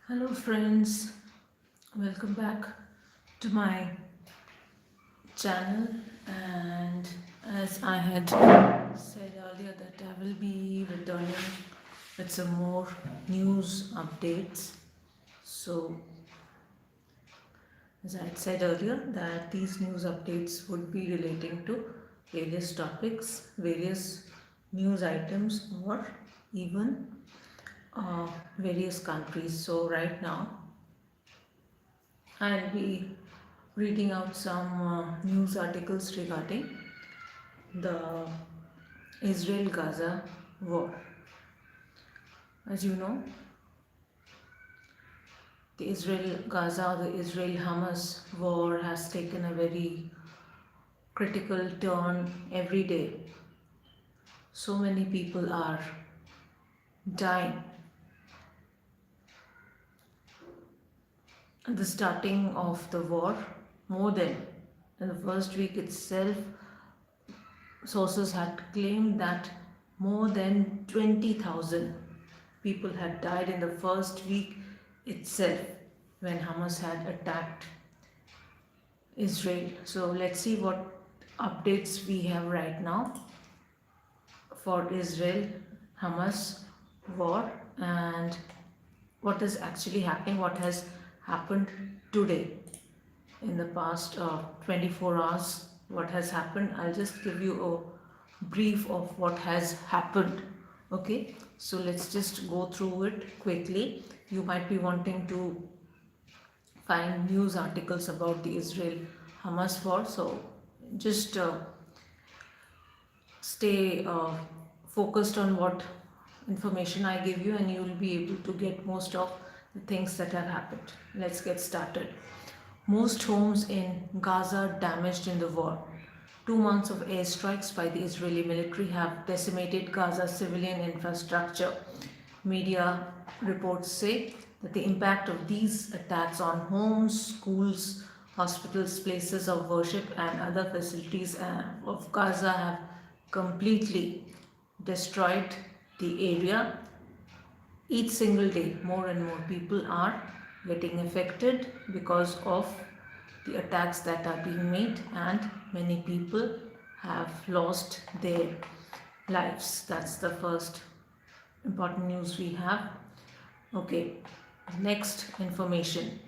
Hello, friends. Welcome back to my channel. And as I had said earlier, that I will be returning with some more news updates. So, as I had said earlier, that these news updates would be relating to various topics, various news items, or even various countries. So, right now, I'll be reading out some news articles regarding the Israel Gaza war. As you know, the Israel Gaza, the Israel Hamas war has taken a very critical turn every day. So many people are dying. At the starting of the war, more than in the first week itself, sources had claimed that more than 20,000 people had died in the first week itself when Hamas had attacked Israel. So let's see what updates we have right now for Israel Hamas war and what is actually happening, what has happened today in the past 24 hours, what has happened. I'll just give you a brief of what has happened. Okay, so let's just go through it quickly. You might be wanting to find news articles about the Israel Hamas war, so just stay focused on what information I give you, and you will be able to get most of the things that have happened. Let's get started. Most homes in Gaza damaged in the war. 2 months of airstrikes by the Israeli military have decimated Gaza's civilian infrastructure. Media reports say that the impact of these attacks on homes, schools, hospitals, places of worship, and other facilities of Gaza have completely destroyed the area. Each single day, more and more people are getting affected because of the attacks that are being made, and many people have lost their lives. That's the first important news we have. Okay, next information.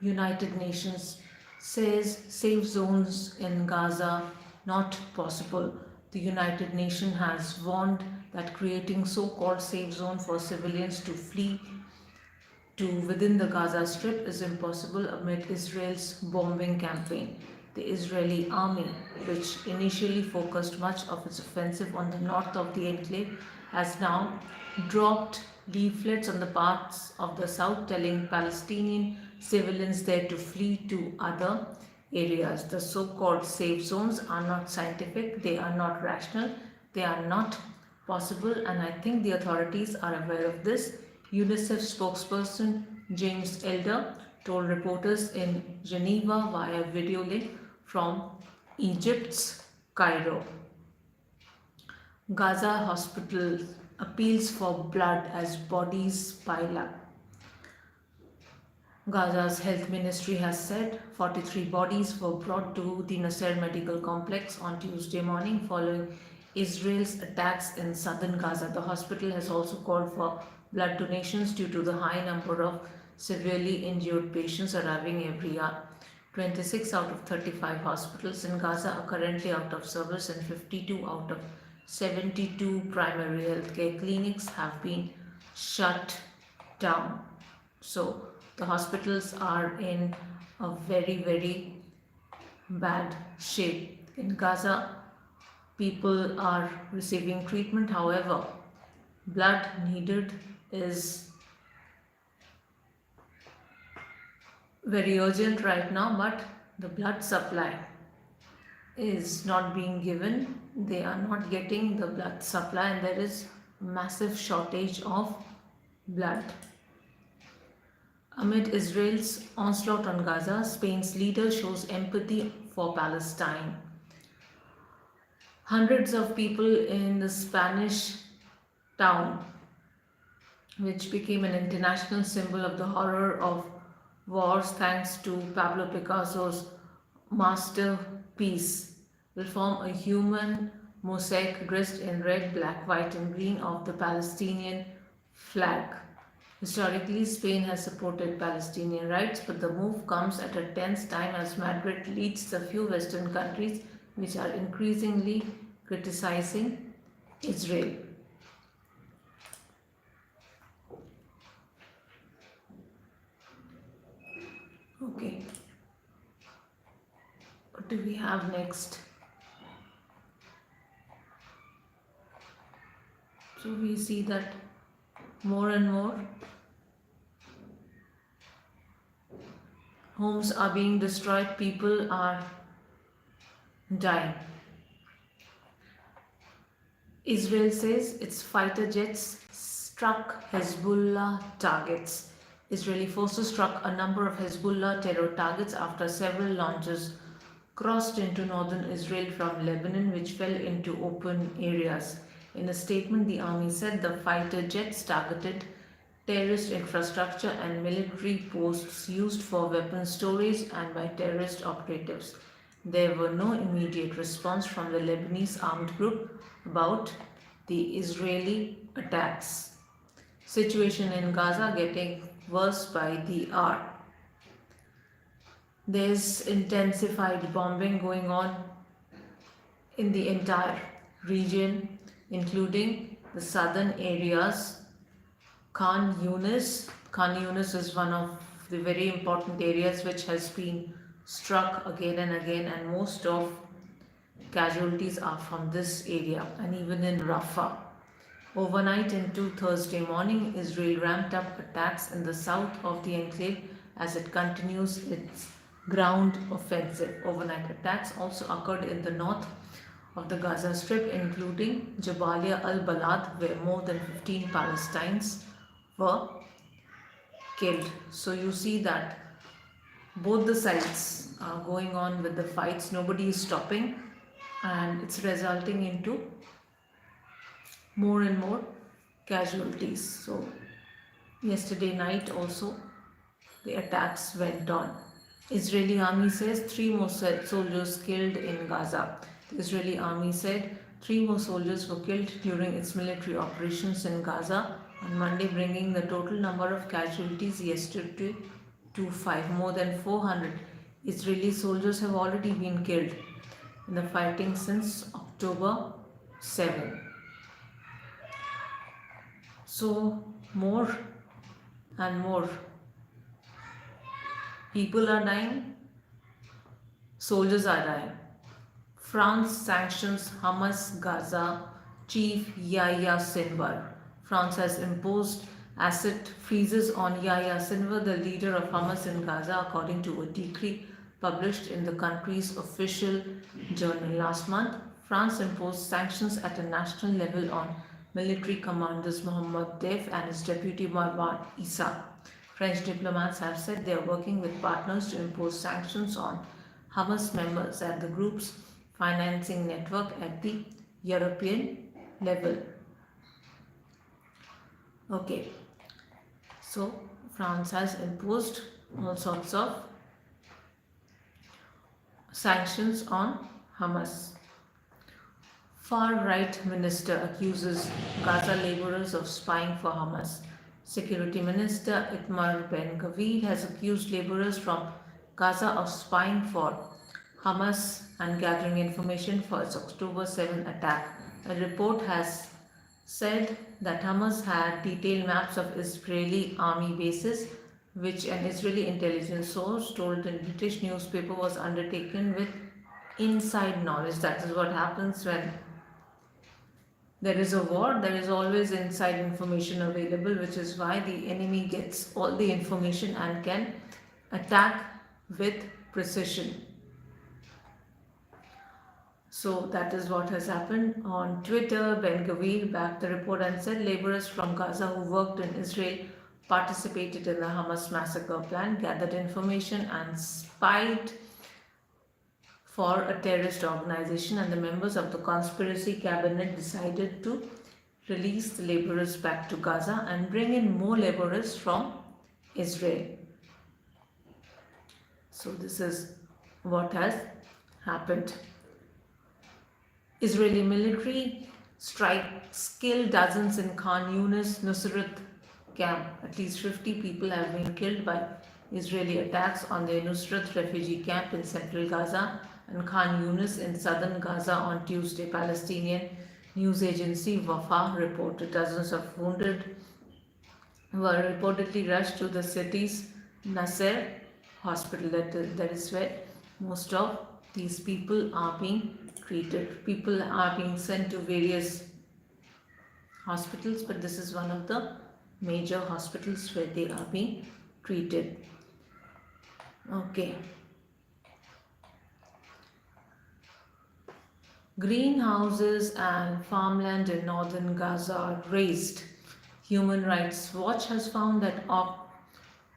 United Nations says safe zones in Gaza not possible. The United Nations has warned that creating so-called safe zone for civilians to flee to within the Gaza Strip is impossible amid Israel's bombing campaign. The Israeli army, which initially focused much of its offensive on the north of the enclave, has now dropped leaflets on the parts of the south telling Palestinian civilians there to flee to other areas. The so called safe zones are not scientific, they are not rational, they are not possible, and I think the authorities are aware of this. UNICEF spokesperson James Elder told reporters in Geneva via video link from Egypt's Cairo. Gaza hospital appeals for blood as bodies pile up. Gaza's health ministry has said 43 bodies were brought to the Nasser medical complex on Tuesday morning following Israel's attacks in southern Gaza. The hospital has also called for blood donations due to the high number of severely injured patients arriving every hour. 26 out of 35 hospitals in Gaza are currently out of service, and 52 out of 72 primary healthcare clinics have been shut down. So, the hospitals are in a very, very bad shape. In Gaza, people are receiving treatment. However, blood needed is very urgent right now, but the blood supply is not being given. They are not getting the blood supply, and there is massive shortage of blood. Amid Israel's onslaught on Gaza, Spain's leader shows empathy for Palestine. Hundreds of people in the Spanish town which became an international symbol of the horror of wars thanks to Pablo Picasso's masterpiece, will form a human mosaic dressed in red, black, white, and green of the Palestinian flag. Historically, Spain has supported Palestinian rights, but the move comes at a tense time as Madrid leads the few Western countries which are increasingly criticizing Israel. Okay, what do we have next? So we see that more and more homes are being destroyed, people are dying. Israel says its fighter jets struck Hezbollah targets. Israeli forces struck a number of Hezbollah terror targets after several launches crossed into northern Israel from Lebanon, which fell into open areas. In a statement, the army said the fighter jets targeted terrorist infrastructure and military posts used for weapons storage and by terrorist operatives. There were no immediate response from the Lebanese armed group about the Israeli attacks. Situation in Gaza getting worse by the hour. There's intensified bombing going on in the entire region, including the southern areas. Khan Yunis. Khan Yunis is one of the very important areas which has been struck again and again, and most of casualties are from this area, and even in Rafah. Overnight into Thursday morning, Israel ramped up attacks in the south of the enclave as it continues its ground offensive. Overnight attacks also occurred in the north of the Gaza Strip, including Jabalia al-Balad, where more than 15 Palestinians were killed. So you see that both the sides are going on with the fights. Nobody is stopping, and it's resulting into more and more casualties. So yesterday night also the attacks went on. Israeli army says 3 more soldiers killed in Gaza. The Israeli army said 3 more soldiers were killed during its military operations in Gaza on Monday, bringing the total number of casualties yesterday to 5. More than 400 Israeli soldiers have already been killed in the fighting since October 7. So more and more people are dying, soldiers are dying. France sanctions Hamas Gaza chief Yahya Sinwar. France has imposed asset freezes on Yahya Sinwar, the leader of Hamas in Gaza, according to a decree published in the country's official journal. Last month, France imposed sanctions at a national level on military commanders Mohammad Deif and his deputy Marwan Issa. French diplomats have said they are working with partners to impose sanctions on Hamas members and the group's financing network at the European level. Okay, so France has imposed all sorts of sanctions on Hamas. Far-right minister accuses Gaza laborers of spying for Hamas. Security Minister Itamar Ben-Gvir has accused laborers from Gaza of spying for Hamas and gathering information for its October 7 attack. A report has said that Hamas had detailed maps of Israeli army bases, which an Israeli intelligence source told a British newspaper was undertaken with inside knowledge. That is what happens when there is a war, there is always inside information available, which is why the enemy gets all the information and can attack with precision. So that is what has happened. On Twitter, Ben Gvir backed the report and said laborers from Gaza who worked in Israel participated in the Hamas massacre plan, gathered information and spied for a terrorist organization, and the members of the conspiracy cabinet decided to release the laborers back to Gaza and bring in more laborers from Israel. So this is what has happened. Israeli military strikes kill dozens in Khan Yunis Nusrat camp. At least 50 people have been killed by Israeli attacks on the Nusrat refugee camp in central Gaza and Khan Yunis in southern Gaza on Tuesday. Palestinian news agency Wafa reported dozens of wounded were reportedly rushed to the city's Nasser hospital. That is where most of these people are being treated. People are being sent to various hospitals, but this is one of the major hospitals where they are being treated. Okay. Greenhouses and farmland in northern Gaza are razed. Human Rights Watch has found that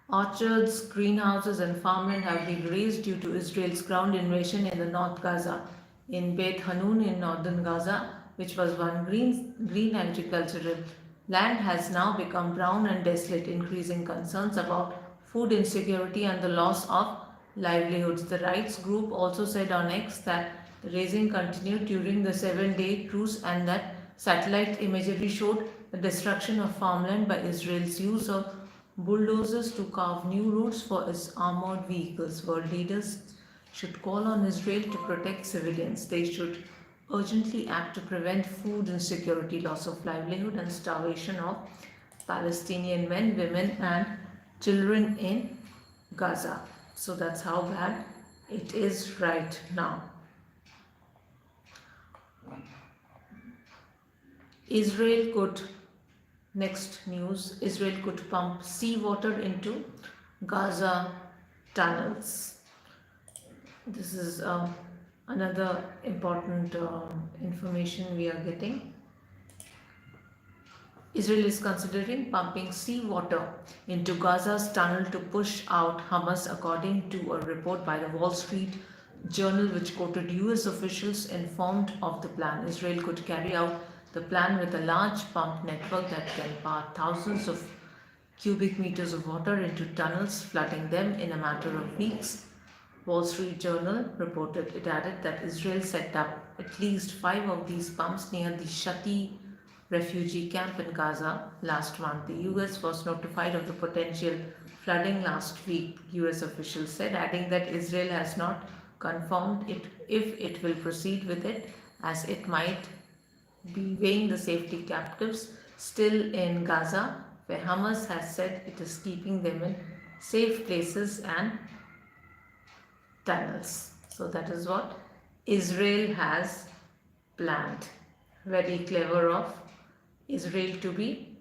orchards, greenhouses, and farmland have been razed due to Israel's ground invasion in the North Gaza. In Beit Hanun in northern Gaza, which was one green agricultural land, has now become brown and desolate, increasing concerns about food insecurity and the loss of livelihoods. The rights group also said on X that the razing continued during the 7-day truce and that satellite imagery showed the destruction of farmland by Israel's use of bulldozers to carve new routes for its armored vehicles. World leaders should call on Israel to protect civilians. They should urgently act to prevent food insecurity, loss of livelihood, and starvation of Palestinian men, women, and children in Gaza. So that's how bad it is right now. Israel could, next news, Israel could pump seawater into Gaza tunnels. This is another important information we are getting. Israel is considering pumping seawater into Gaza's tunnel to push out Hamas, according to a report by the Wall Street Journal, which quoted US officials informed of the plan. Israel could carry out the plan with a large pump network that can power thousands of cubic meters of water into tunnels, flooding them in a matter of weeks. Wall Street Journal reported. It added that Israel set up at least 5 of these pumps near the Shati refugee camp in Gaza last month. The US was notified of the potential flooding last week, US officials said, adding that Israel has not confirmed if it will proceed with it, as it might be weighing the safety captives still in Gaza, where Hamas has said it is keeping them in safe places and tunnels. So that is what Israel has planned. Very clever of Israel to be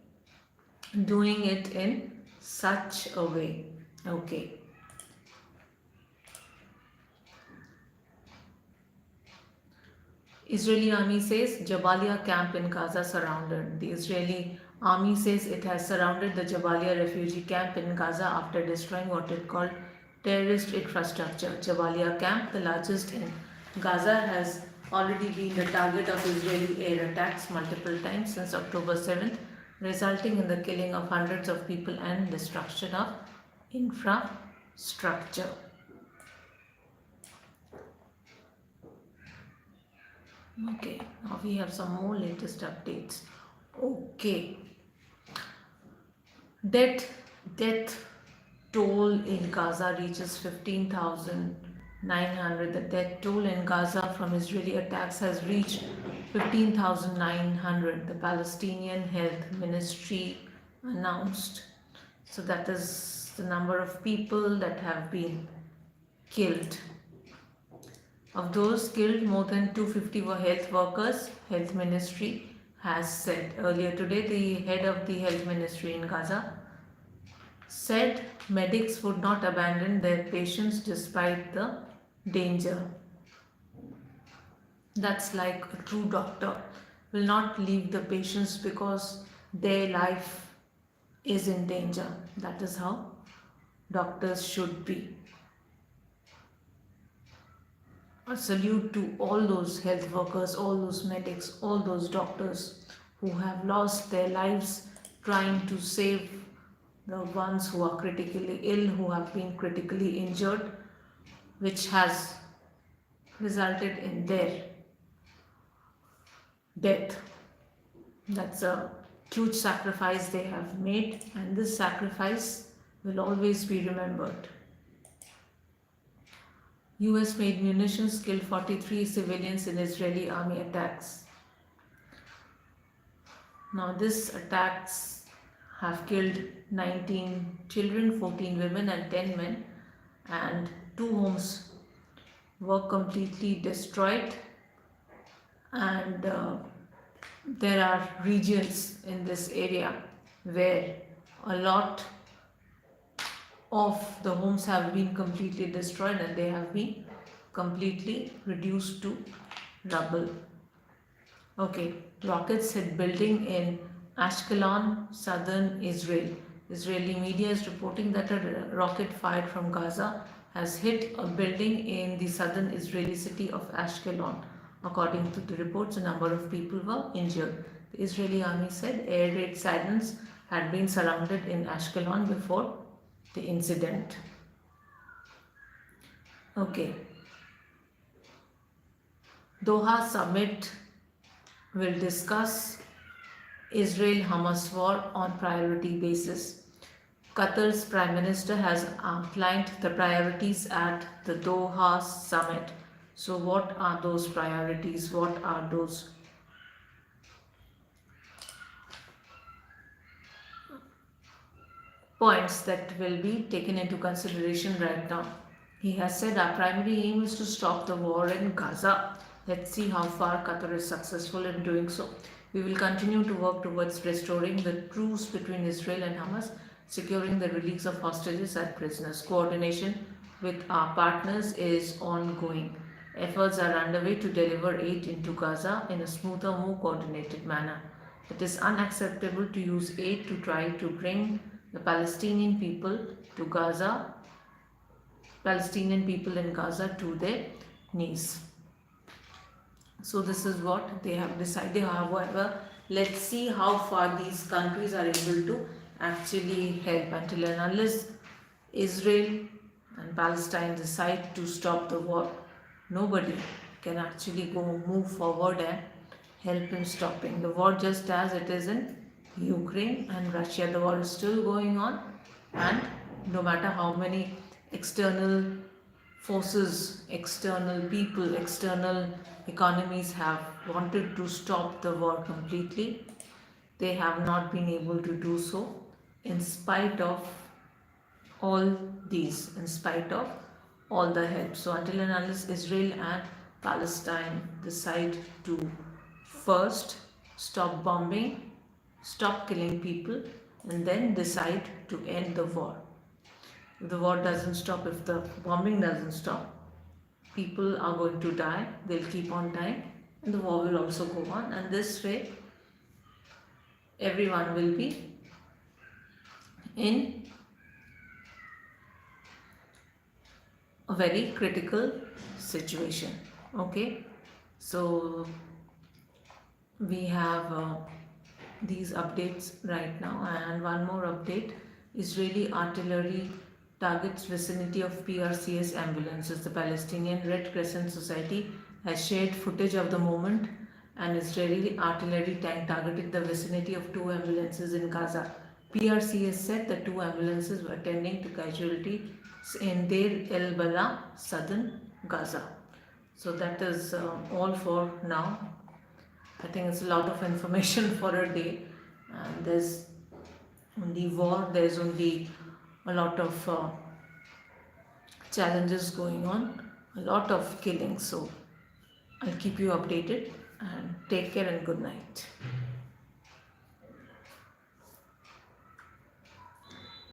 doing it in such a way. Okay. Israeli army says Jabalia camp in Gaza surrounded. The Israeli army says it has surrounded the Jabalia refugee camp in Gaza after destroying what it called terrorist infrastructure. Jabalia camp, the largest in Gaza, has already been the target of Israeli air attacks multiple times since October 7th, resulting in the killing of hundreds of people and destruction of infrastructure. Okay, now we have some more latest updates. Okay, death toll in Gaza reaches 15,900. The death toll in Gaza from Israeli attacks has reached 15,900. The Palestinian Health Ministry announced. So that is the number of people that have been killed. Of those killed, more than 250 were health workers, Health Ministry has said. Earlier today, the head of the Health Ministry in Gaza said medics would not abandon their patients despite the danger. That's like a true doctor will not leave the patients because their life is in danger. That is how doctors should be. A salute to all those health workers, all those medics, all those doctors who have lost their lives trying to save the ones who are critically ill, who have been critically injured, which has resulted in their death. That's a huge sacrifice they have made, and this sacrifice will always be remembered. US made munitions killed 43 civilians in Israeli army attacks. Now, these attacks have killed 19 children, 14 women, and 10 men, and two homes were completely destroyed. And there are regions in this area where a lot of the homes have been completely destroyed and they have been completely reduced to rubble. Okay, rockets hit building in Ashkelon, southern Israel. Israeli media is reporting that a rocket fired from Gaza has hit a building in the southern Israeli city of Ashkelon. According to the reports, a number of people were injured. The Israeli army said air raid sirens had been surrounded in Ashkelon before the incident. Okay, Doha summit will discuss Israel-Hamas war on priority basis. Qatar's Prime Minister has outlined the priorities at the Doha summit. So what are those priorities? What are those points that will be taken into consideration right now? He has said our primary aim is to stop the war in Gaza. Let's see how far Qatar is successful in doing so. We will continue to work towards restoring the truce between Israel and Hamas, securing the release of hostages and prisoners. Coordination with our partners is ongoing. Efforts are underway to deliver aid into Gaza in a smoother, more coordinated manner. It is unacceptable to use aid to try to bring the Palestinian people in Gaza to their knees. So this is what they have decided. However, let's see how far these countries are able to actually help. Until and unless Israel and Palestine decide to stop the war, nobody can actually go move forward and help in stopping the war, just as it is in Ukraine and Russia. The war is still going on, and no matter how many external forces, external people, external economies have wanted to stop the war completely, they have not been able to do so in spite of all these, in spite of all the help. So until and unless Israel and Palestine decide to first stop bombing, stop killing people, and then decide to end the war. If the war doesn't stop, if the bombing doesn't stop, people are going to die, they'll keep on dying, and the war will also go on, and this way everyone will be in a very critical situation. Okay, so we have these updates right now, and one more update: Israeli artillery targets vicinity of PRCS ambulances. The Palestinian Red Crescent Society has shared footage of the moment an Israeli artillery tank targeted the vicinity of two ambulances in Gaza. PRCS said the two ambulances were attending to casualties in Deir el Bala, southern Gaza. So that is all for now. I think it's a lot of information for a day, and there's only war, there's only a lot of challenges going on, a lot of killing. So I'll keep you updated, and take care and good night.